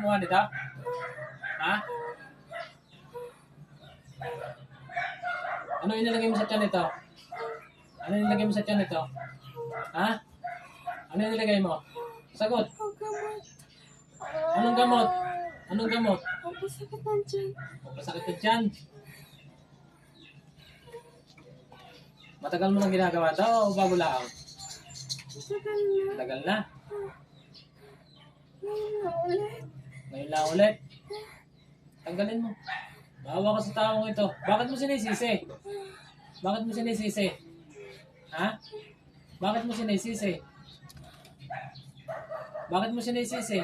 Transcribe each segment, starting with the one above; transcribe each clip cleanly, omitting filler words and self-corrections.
kumuha nito? Ha? Ano inilagay mo sa tiyan nito? Ano inilagay mo sa tiyan nito? Ha? Ano inilagay mo? Sagot. Gamot. Anong gamot? Anong gamot? Papasakit ang tiyan. Masakit na tiyan. Matagal mo nang ginagawa to o bago lang? Matagal na. Matagal na. Ngayon na ulit. Ngayon lang ulit. Tanggalin mo. Maawa ka sa taong ito. Bakit mo sinisisi? Bakit mo sinisisi? Ha? Bakit mo sinisisi? Bakit mo sinisisi?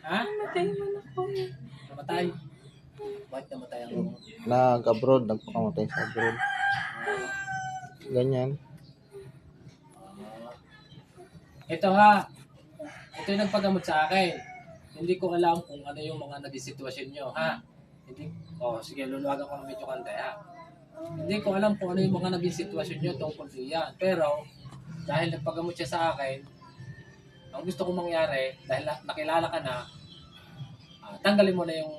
Ha? Namatay man ako eh. Namatay. Bakit namatay ang mo? Nag-abroad, nagpakamatay sa abroad. Ganyan. Ito ha. Ito yung nagpagamot sa akin. Hindi ko alam kung ano yung mga naging sitwasyon nyo, ha? Hindi. Oh, sige, luluwagan ko ng medyo kante, ha? Hindi ko alam kung ano yung mga naging sitwasyon nyo tungkol diyan. Pero, dahil nagpagamot siya sa akin, ang gusto kong mangyari, dahil nakilala ka na, tanggalin mo na yung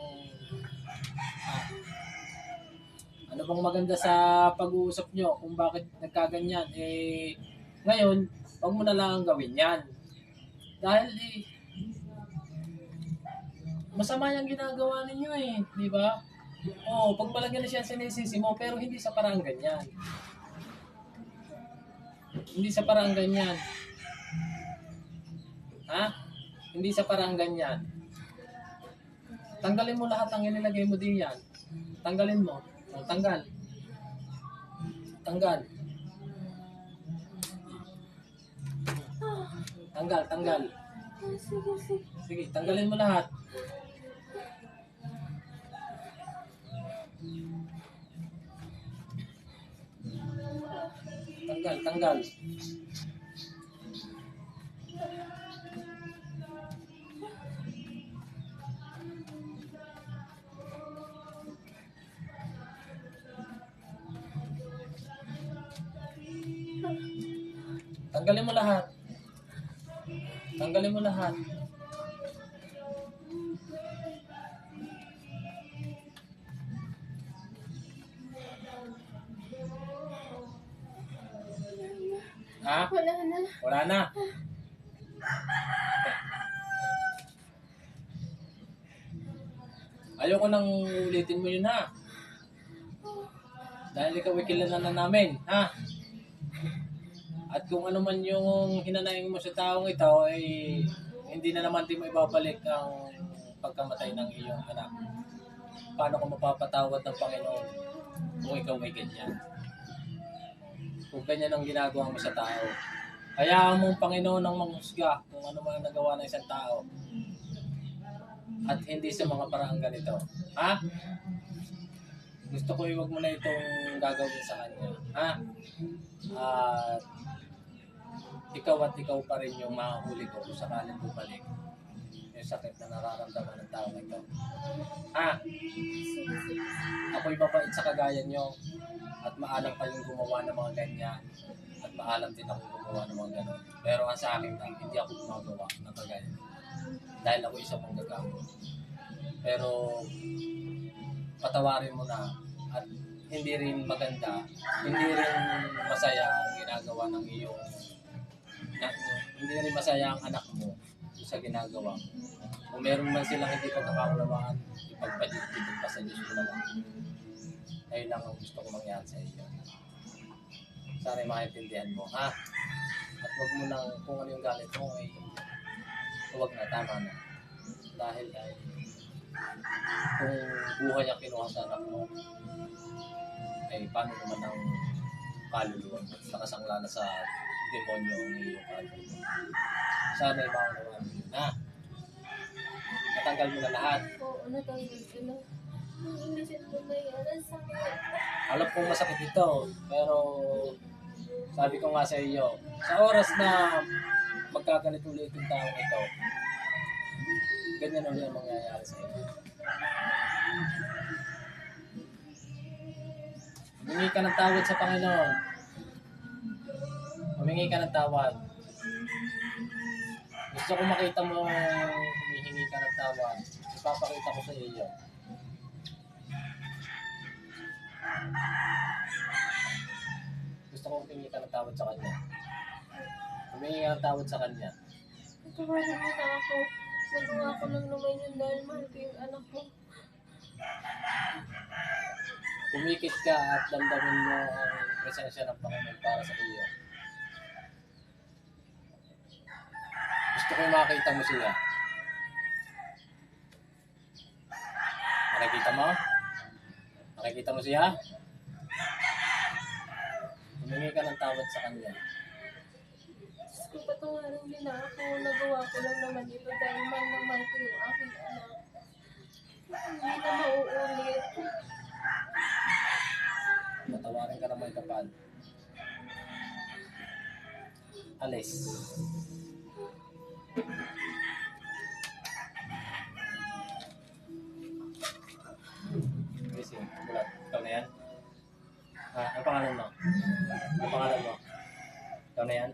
ano bang maganda sa pag-uusap nyo kung bakit nagkaganyan. Eh, ngayon, huwag mo na lang ang gawin yan. Dahil masama yung ginagawa ninyo eh, di ba? Oo, pagpalagyan na siya sinisisi mo, pero hindi sa parang ganyan. Hindi sa parang ganyan. Ha? Hindi sa parang ganyan. Tanggalin mo lahat ang inilagay mo din yan. Tanggalin mo. O, tanggal. Tanggal. Tanggal, tanggal. Sige, sige. Sige, tanggalin mo lahat. Tanggal, tanggal. Tanggalin mo lahat. Tanggalin mo lahat. Ha? Wala na. Wala na. Ayoko nang ulitin mo yun, ha? Dahil ikaw ay kilala na namin, ha? At kung ano man yung hinanaing mo sa taong ito, ay hindi na naman din mo ibabalik ang pagkamatay ng iyong anak. Paano ko mapapatawad ng Panginoon kung ikaw ay ganyan? Kung ganyan ang ginagawa mo sa tao. Hayaan mong Panginoon ang manghusga kung ano man ang nagawa ng isang tao. At hindi sa mga paraang ganito. Ha? Gusto ko iwag mo na itong gagawin sa kanya. Ha? At ikaw pa rin yung mahuli ko kung sakaling bumalik yung sakit na nararamdaman ng tao ito. Ha? Sige, sige. Ako'y mabait sa kagaya nyo at maalam pa yung gumawa ng mga ganyan at maalam din ako gumawa ng mga ganon. Pero ang sa akin lang, hindi ako gumagawa ng kagaya nyo dahil ako isang manggagamot. Pero patawarin mo na at hindi rin maganda, hindi rin masaya ang ginagawa ng iyong hindi rin masaya ang anak mo sa ginagawa. Kung meron man silang hindi pagkakaunawaan, ipagpaligid pa sa Diyos mo naman. Ayun lang ang gusto ko mangyari sa iyo. Sana maintindihan mo, ha? At wag mo nang, kung ano yung galit mo, ay huwag na, tama na. Dahil ay, kung buhay ang kinuha sa anak mo, ay paano naman ang kaluluwa mo? Nakasangla na sa demonyo ang iyong kaluluwa. Sana ay maunawaan mo yun, ha? Natanggal mo na lahat. Oo, natanggal ko na. Hindi siya nangyayari sa akin. Alam kong masakit ito, pero sabi ko nga sa iyo, sa oras na magkagalit ulit yung taong ito, ganyan ulit ang mangyayari sa iyo. Humingi ka ng tawad sa Panginoon. Humingi ka ng tawad. Gusto ko makita mo humihingi ka ng tawad. Ipapakita ko sa iyo. Gusto kong humingi ka ng tawad sa kanya. Humingi ka ng tawad sa kanya. Natawagan mo na ako. Nagawa ko lang naman yun dahil mahal ko yung anak mo. Pumikit ka at damdamin mo ang presensya ng Panginoon para sa iyo. Gusto ko makita mo siya. Nakikita mo? Nakikita mo siya? Humingi ka ng tawad sa kanya. Kung patawarin niyo na ako, nagawa ko lang naman ito dahil mahal na mahal ko yung aking anak. Hindi na mauulit. Patawarin ka ng may kapal. Alis. Gising. Bulat. Ikaw na yan? Ang pangalan mo? Ang pangalan mo? Ikaw na yan?